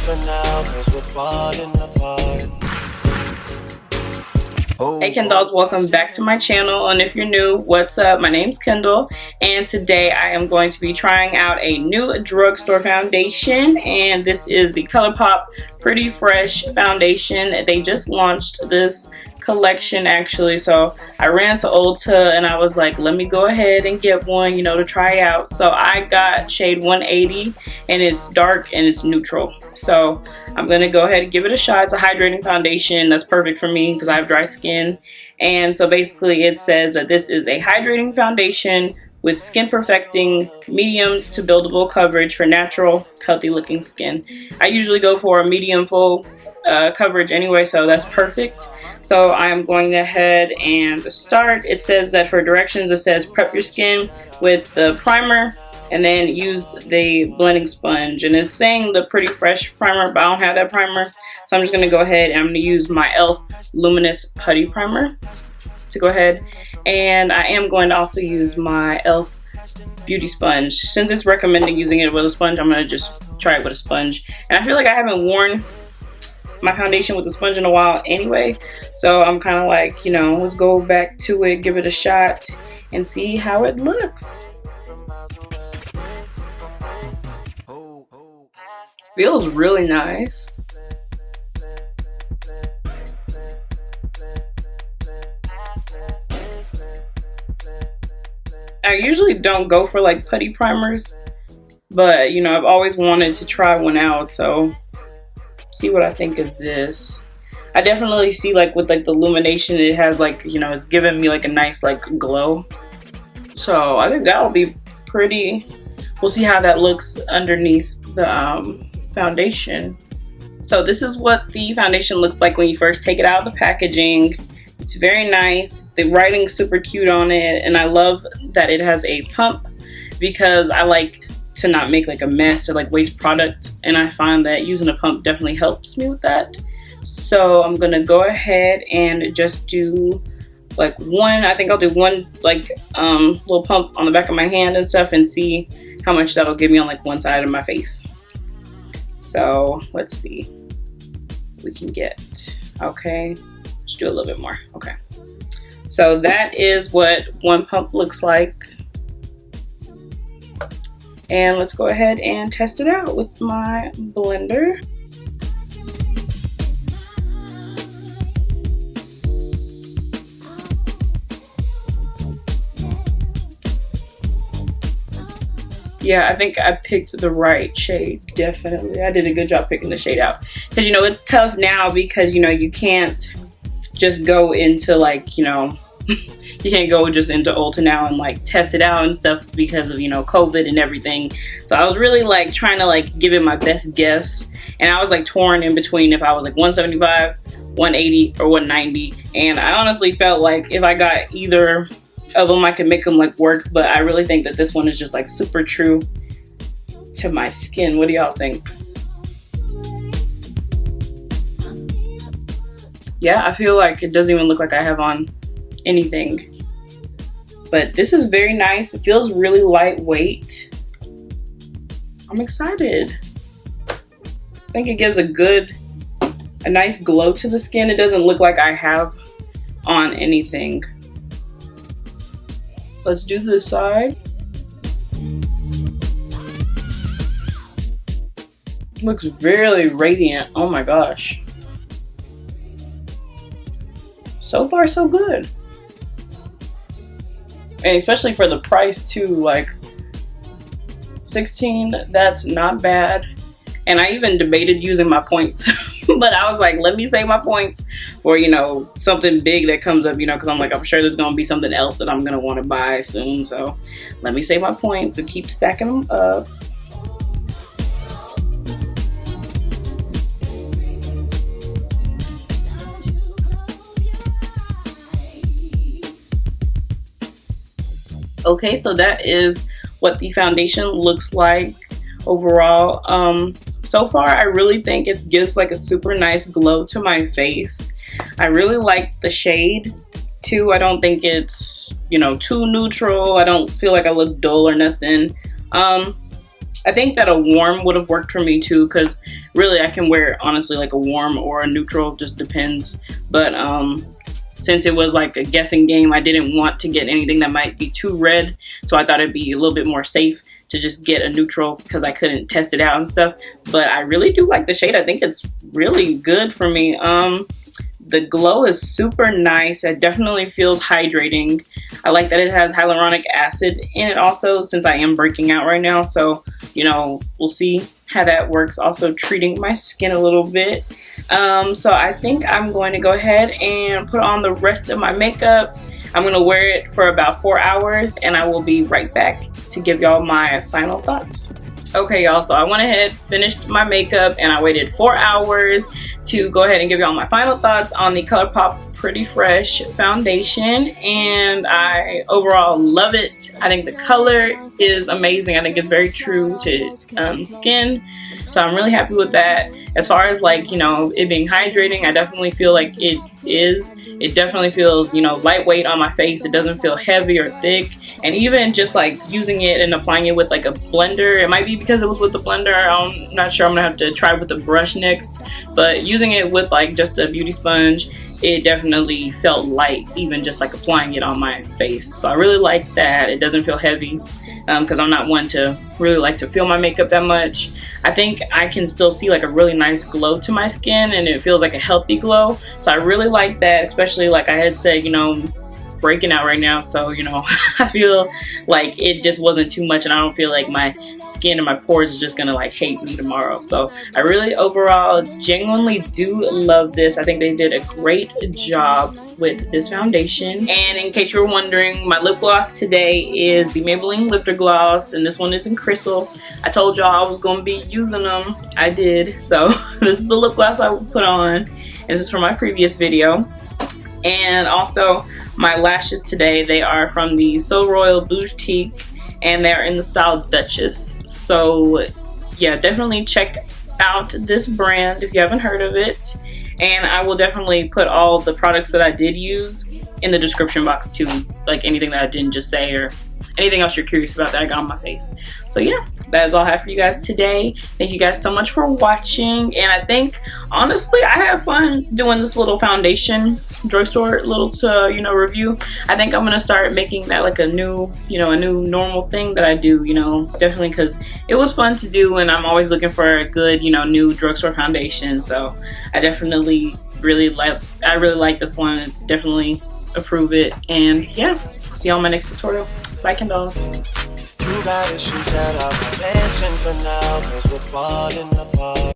for now, 'cause we're falling apart. Hey Kendalls, welcome back to my channel, and if you're new, what's up? My name's Kendall, and today I am going to be trying out a new drugstore foundation, and this is the Colourpop Pretty Fresh foundation. They just launched this collection actually, so I ran to Ulta and I was like, let me go ahead and get one, you know, to try out. So I got shade 180, and it's dark and it's neutral. So I'm gonna go ahead and give it a shot. It's a hydrating foundation that's perfect for me because I have dry skin. And so basically it says that this is a hydrating foundation with skin perfecting medium to buildable coverage for natural, healthy looking skin. I usually go for a medium full coverage anyway, so that's perfect. So I'm going ahead and start. It says that for directions, it says prep your skin with the primer and then use the blending sponge. And it's saying the Pretty Fresh primer, but I don't have that primer. So I'm just gonna go ahead and I'm gonna use my e.l.f. Luminous Putty Primer to go ahead. And I am going to also use my e.l.f. Beauty Sponge. Since it's recommending using it with a sponge, I'm gonna just try it with a sponge. And I feel like I haven't worn my foundation with a sponge in a while anyway. So I'm kind of like, you know, let's go back to it, give it a shot, and see how it looks. Feels really nice. I usually don't go for like putty primers, but you know, I've always wanted to try one out, so see what I think of this. I definitely see like with like the illumination, it has like, you know, it's giving me like a nice like glow. So I think that'll be pretty. We'll see how that looks underneath the foundation. So this is what the foundation looks like when you first take it out of the packaging. It's very nice. The writing's super cute on it, and I love that it has a pump because I like to not make like a mess or like waste product, and I find that using a pump definitely helps me with that. So I'm gonna go ahead and just do like one, I think I'll do one like little pump on the back of my hand and stuff, and see how much that'll give me on like one side of my face. So let's see, we can get, okay, let's do a little bit more. Okay, so that is what one pump looks like. And let's go ahead and test it out with my blender. Yeah, I think I picked the right shade, definitely. I did a good job picking the shade out. Because, you know, it's tough now because, you know, you can't just go into like, you know, you can't go just into Ulta now and like test it out and stuff because of, you know, COVID and everything. So I was really like trying to like give it my best guess. And I was like torn in between if I was like 175, 180, or 190. And I honestly felt like if I got either of them, I could make them like work. But I really think that this one is just like super true to my skin. What do y'all think? Yeah, I feel like it doesn't even look like I have on anything. But this is very nice. It feels really lightweight. I'm excited. I think it gives a nice glow to the skin. It doesn't look like I have on anything. Let's do this side. Looks really radiant. Oh my gosh. So far so good. And especially for the price too, like $16, that's not bad. And I even debated using my points, but I was like, let me save my points for, you know, something big that comes up, you know, because I'm like, I'm sure there's gonna be something else that I'm gonna want to buy soon. So let me save my points and keep stacking them up. Okay, so that is what the foundation looks like overall. So far I really think it gives like a super nice glow to my face. I really like the shade too. I don't think it's, you know, too neutral. I don't feel like I look dull or nothing. I think that a warm would have worked for me too, because really I can wear honestly like a warm or a neutral, just depends. But since it was like a guessing game, I didn't want to get anything that might be too red, so I thought it'd be a little bit more safe to just get a neutral because I couldn't test it out and stuff. But I really do like the shade. I think it's really good for me. The glow is super nice. It definitely feels hydrating. I like that it has hyaluronic acid in it also, since I am breaking out right now. So, you know, we'll see how that works. Also treating my skin a little bit. So I think I'm going to go ahead and put on the rest of my makeup. I'm going to wear it for about 4 hours, and I will be right back to give y'all my final thoughts. Okay, y'all, so I went ahead, finished my makeup, and I waited 4 hours to go ahead and give y'all my final thoughts on the Colourpop Pretty Fresh foundation, and I overall love it. I think the color is amazing. I think it's very true to skin, so I'm really happy with that. As far as like, you know, it being hydrating, I definitely feel like it is. It definitely feels, you know, lightweight on my face. It doesn't feel heavy or thick. And even just like using it and applying it with like a blender, it might be because it was with the blender, I'm not sure. I'm gonna have to try with the brush next, but using it with like just a beauty sponge, it definitely felt light, even just like applying it on my face. So I really like that. It doesn't feel heavy, because I'm not one to really like to feel my makeup that much. I think I can still see like a really nice glow to my skin, and it feels like a healthy glow. So I really like that, especially like I had said, you know, breaking out right now, so you know, I feel like it just wasn't too much, and I don't feel like my skin and my pores are just gonna like hate me tomorrow. So I really overall genuinely do love this. I think they did a great job with this foundation. And in case you were wondering, my lip gloss today is the Maybelline Lifter Gloss, and this one is in Crystal. I told y'all I was gonna be using them. I did. So this is the lip gloss I would put on, and this is from my previous video. And also my lashes today, they are from the So Royal Boujetique, and they're in the style Dutchess. So yeah, definitely check out this brand if you haven't heard of it. And I will definitely put all the products that I did use in the description box too, like anything that I didn't just say or anything else you're curious about that I got on my face. So yeah, that is all I have for you guys today. Thank you guys so much for watching, and I think honestly I have fun doing this little foundation drugstore little you know, review. I think I'm gonna start making that like a new, you know, a new normal thing that I do, you know, definitely, because it was fun to do, and I'm always looking for a good, you know, new drugstore foundation. So I definitely really like this one. Definitely approve it. And yeah, see you on my next tutorial. Bye, Kendall. You got issues that I'll mention for now, 'cause we're falling apart.